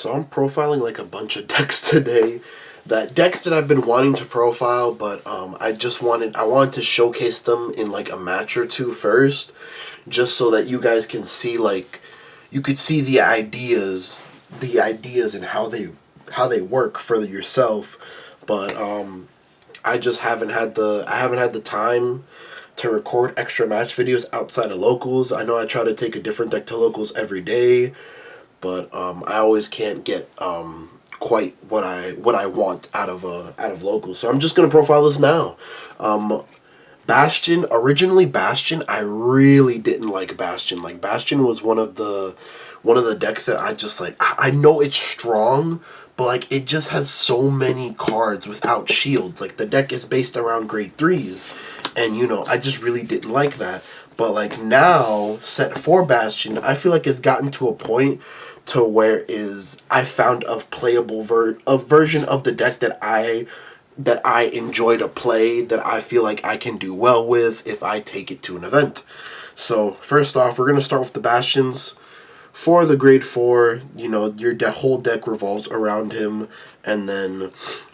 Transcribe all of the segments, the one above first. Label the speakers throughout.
Speaker 1: So I'm profiling like a bunch of decks today. Decks that I've been wanting to profile, but I wanted to showcase them in like a match or two first, just so that you guys can see like you could see the ideas and how they work for yourself. But I haven't had the time to record extra match videos outside of locals. I know I try to take a different deck to locals every day, but I always can't get quite what I want out of locals. So I'm just gonna profile this now. Originally Bastion, I really didn't like Bastion. Like Bastion was one of the decks that I just like. I know it's strong, but like it just has so many cards without shields. Like the deck is based around grade 3s, and I just really didn't like that. But like now, set 4 Bastion, I feel like it's gotten to a point to where I found a playable version of the deck that I enjoy to play, that I feel like I can do well with if I take it to an event. So first off, we're going to start with the Bastions. For the grade 4, your whole deck revolves around him, and then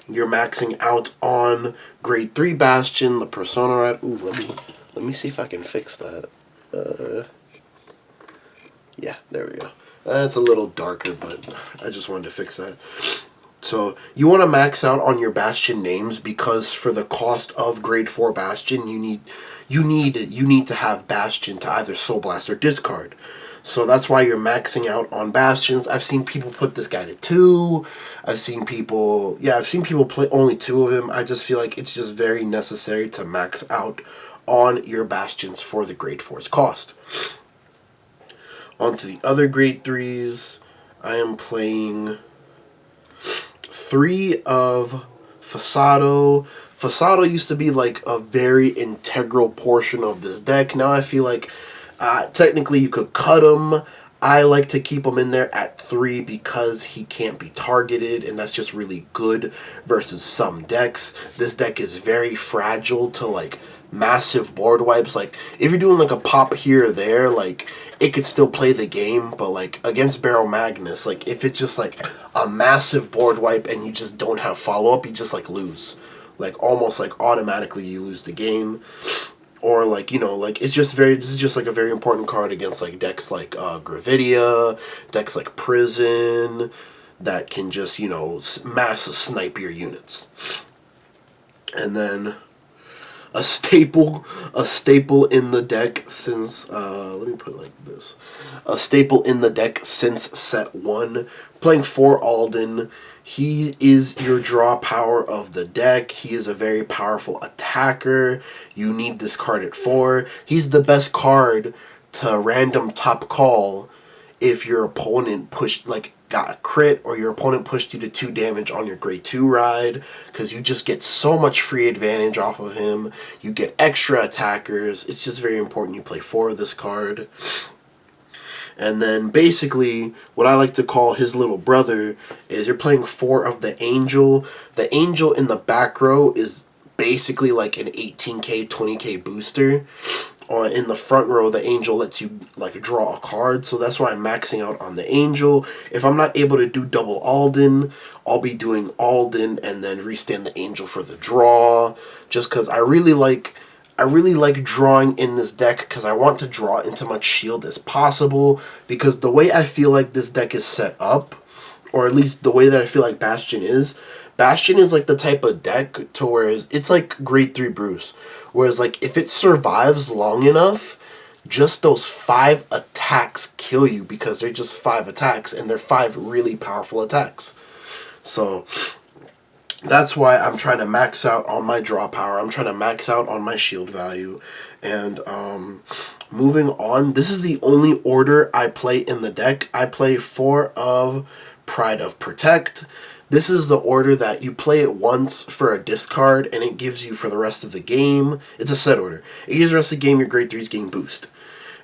Speaker 1: you're maxing out on grade 3 Bastion, the Persona Rad. Ooh, let me see if I can fix that. Yeah, there we go. That's a little darker, but I just wanted to fix that. So you want to max out on your Bastion names, because for the cost of grade 4 Bastion, you need to have Bastion to either Soul Blast or discard. So that's why you're maxing out on Bastions. I've seen people put this guy to 2. I've seen people play only 2 of him. I just feel like it's just very necessary to max out on your Bastions for the grade 4's cost. On to the other grade 3s. I am playing 3 of Fasado. Fasado used to be like a very integral portion of this deck. Now I feel like technically you could cut him. I like to keep him in there at 3 because he can't be targeted, and that's just really good versus some decks. This deck is very fragile to like massive board wipes. Like if you're doing like a pop here or there, like it could still play the game, but like against Barrel Magnus, like if it's just like a massive board wipe and you just don't have follow-up, you just like lose. Like almost like automatically you lose the game. Or like, like this is just like a very important card against like decks like Gravidia, decks like Prison, that can just, mass snipe your units. And then a staple in the deck since let me put it like this. A staple in the deck since set 1, playing 4 Alden. He is your draw power of the deck. He is a very powerful attacker. You need this card at 4. He's the best card to random top call if your opponent got a crit, or your opponent pushed you to 2 damage on your grade 2 ride, because you just get so much free advantage off of him. You get extra attackers. It's just very important you play 4 of this card. And then basically what I like to call his little brother is you're playing 4 of the Angel. The Angel in the back row is basically like an 18k, 20k booster. In the front row, the Angel lets you like draw a card, so that's why I'm maxing out on the Angel. If I'm not able to do double Alden, I'll be doing Alden and then restand the Angel for the draw, just because I really like drawing in this deck, because I want to draw into much shield as possible, because the way I feel like this deck is set up, or at least the way that I feel like Bastion is like the type of deck to where it's like grade 3 Bruce. Whereas like if it survives long enough, just those 5 attacks kill you, because they're just 5 attacks, and they're 5 really powerful attacks. So that's why I'm trying to max out on my draw power. I'm trying to max out on my shield value. And moving on, this is the only order I play in the deck. I play 4 of Pride of Protect. This is the order that you play it once for a discard, and it gives you for the rest of the game. It's a set order. It gives the rest of the game your grade 3's game boost.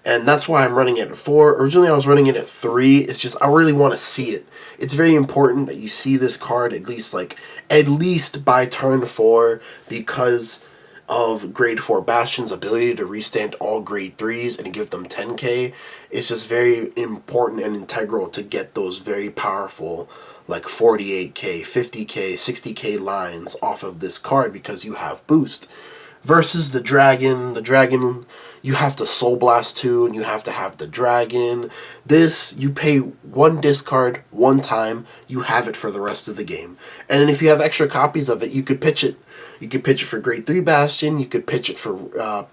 Speaker 1: And that's why I'm running it at 4. Originally I was running it at 3. It's just I really want to see it. It's very important that you see this card at least by turn 4, because of grade 4 Bastion's ability to restand all grade 3s and give them 10k is just very important and integral to get those very powerful like 48k, 50k, 60k lines off of this card because you have boost. Versus the dragon, you have to Soul Blast 2 and you have to have the dragon. This, you pay 1 discard 1 time, you have it for the rest of the game. And if you have extra copies of it, you could pitch it. You could pitch it for grade 3 Bastion, you could pitch it for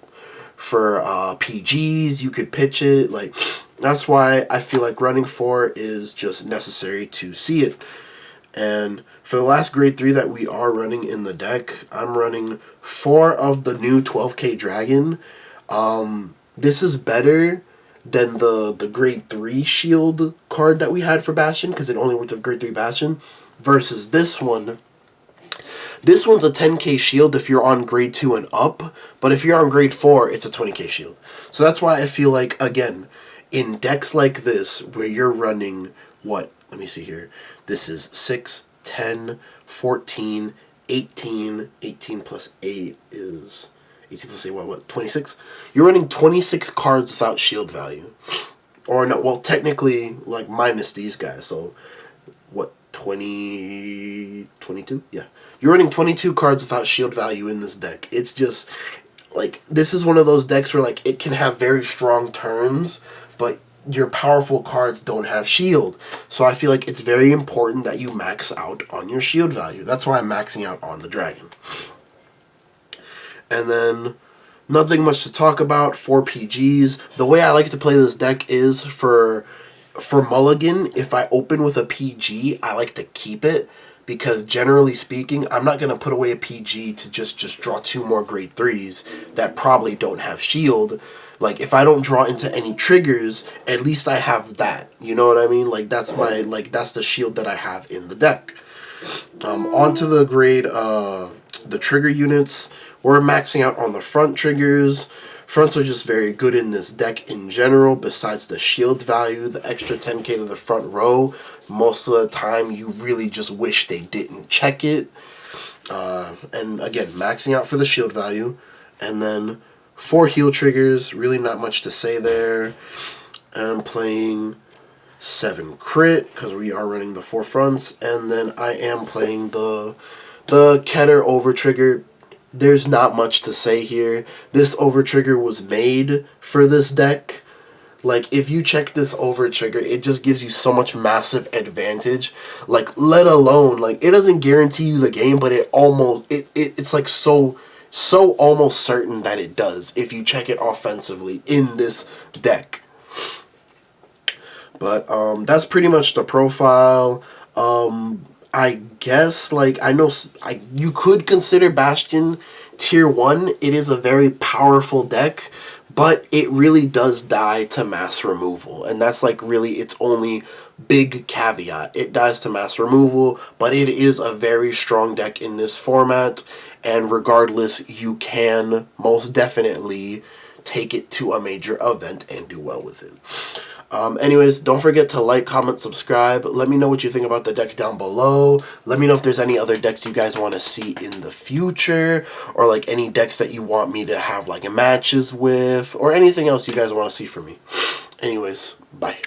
Speaker 1: PGs, you could pitch it, like, that's why I feel like running 4 is just necessary to see it. And for the last grade 3 that we are running in the deck, I'm running 4 of the new 12k dragon. This is better than the grade 3 shield card that we had for Bastion, because it only worked with grade 3 Bastion, versus this one. This one's a 10k shield if you're on grade 2 and up, but if you're on grade 4, it's a 20k shield. So that's why I feel like, again, in decks like this, where you're running, what? Let me see here. This is 6, 10, 14, 18. 18 plus 8 is... 18 plus 8, what? 26? You're running 26 cards without shield value. Or no, well, technically, like, minus these guys. So, what? 22? Yeah. You're running 22 cards without shield value in this deck. It's just, like, this is one of those decks where, like, it can have very strong turns, but your powerful cards don't have shield. So I feel like it's very important that you max out on your shield value. That's why I'm maxing out on the dragon. And then, nothing much to talk about. 4 PGs. The way I like to play this deck is for Mulligan, if I open with a PG, I like to keep it. Because generally speaking, I'm not going to put away a PG to just draw 2 more grade 3s that probably don't have shield. Like, if I don't draw into any triggers, at least I have that. You know what I mean? Like, that's my, like, that's the shield that I have in the deck. Onto the grade, the trigger units. We're maxing out on the front triggers. Fronts are just very good in this deck in general, besides the shield value, the extra 10k to the front row. Most of the time, you really just wish they didn't check it. And again, maxing out for the shield value. And then 4 heal triggers, really not much to say there. I'm playing 7 crit, because we are running the 4 fronts. And then I am playing the Keter over trigger. There's not much to say here. This over trigger was made for this deck. Like, if you check this over trigger, it just gives you so much massive advantage. Like, let alone, like, it doesn't guarantee you the game, but it almost, it's like so almost certain that it does if you check it offensively in this deck. But, that's pretty much the profile. I guess, like, I know you could consider Bastion tier 1. It is a very powerful deck, but it really does die to mass removal. And that's, like, really its only big caveat. It dies to mass removal, but it is a very strong deck in this format. And regardless, you can most definitely take it to a major event and do well with it. Anyways, don't forget to like, comment, subscribe. Let me know what you think about the deck down below. Let me know if there's any other decks you guys want to see in the future, or like any decks that you want me to have like matches with, or anything else you guys want to see from me. Anyways, bye.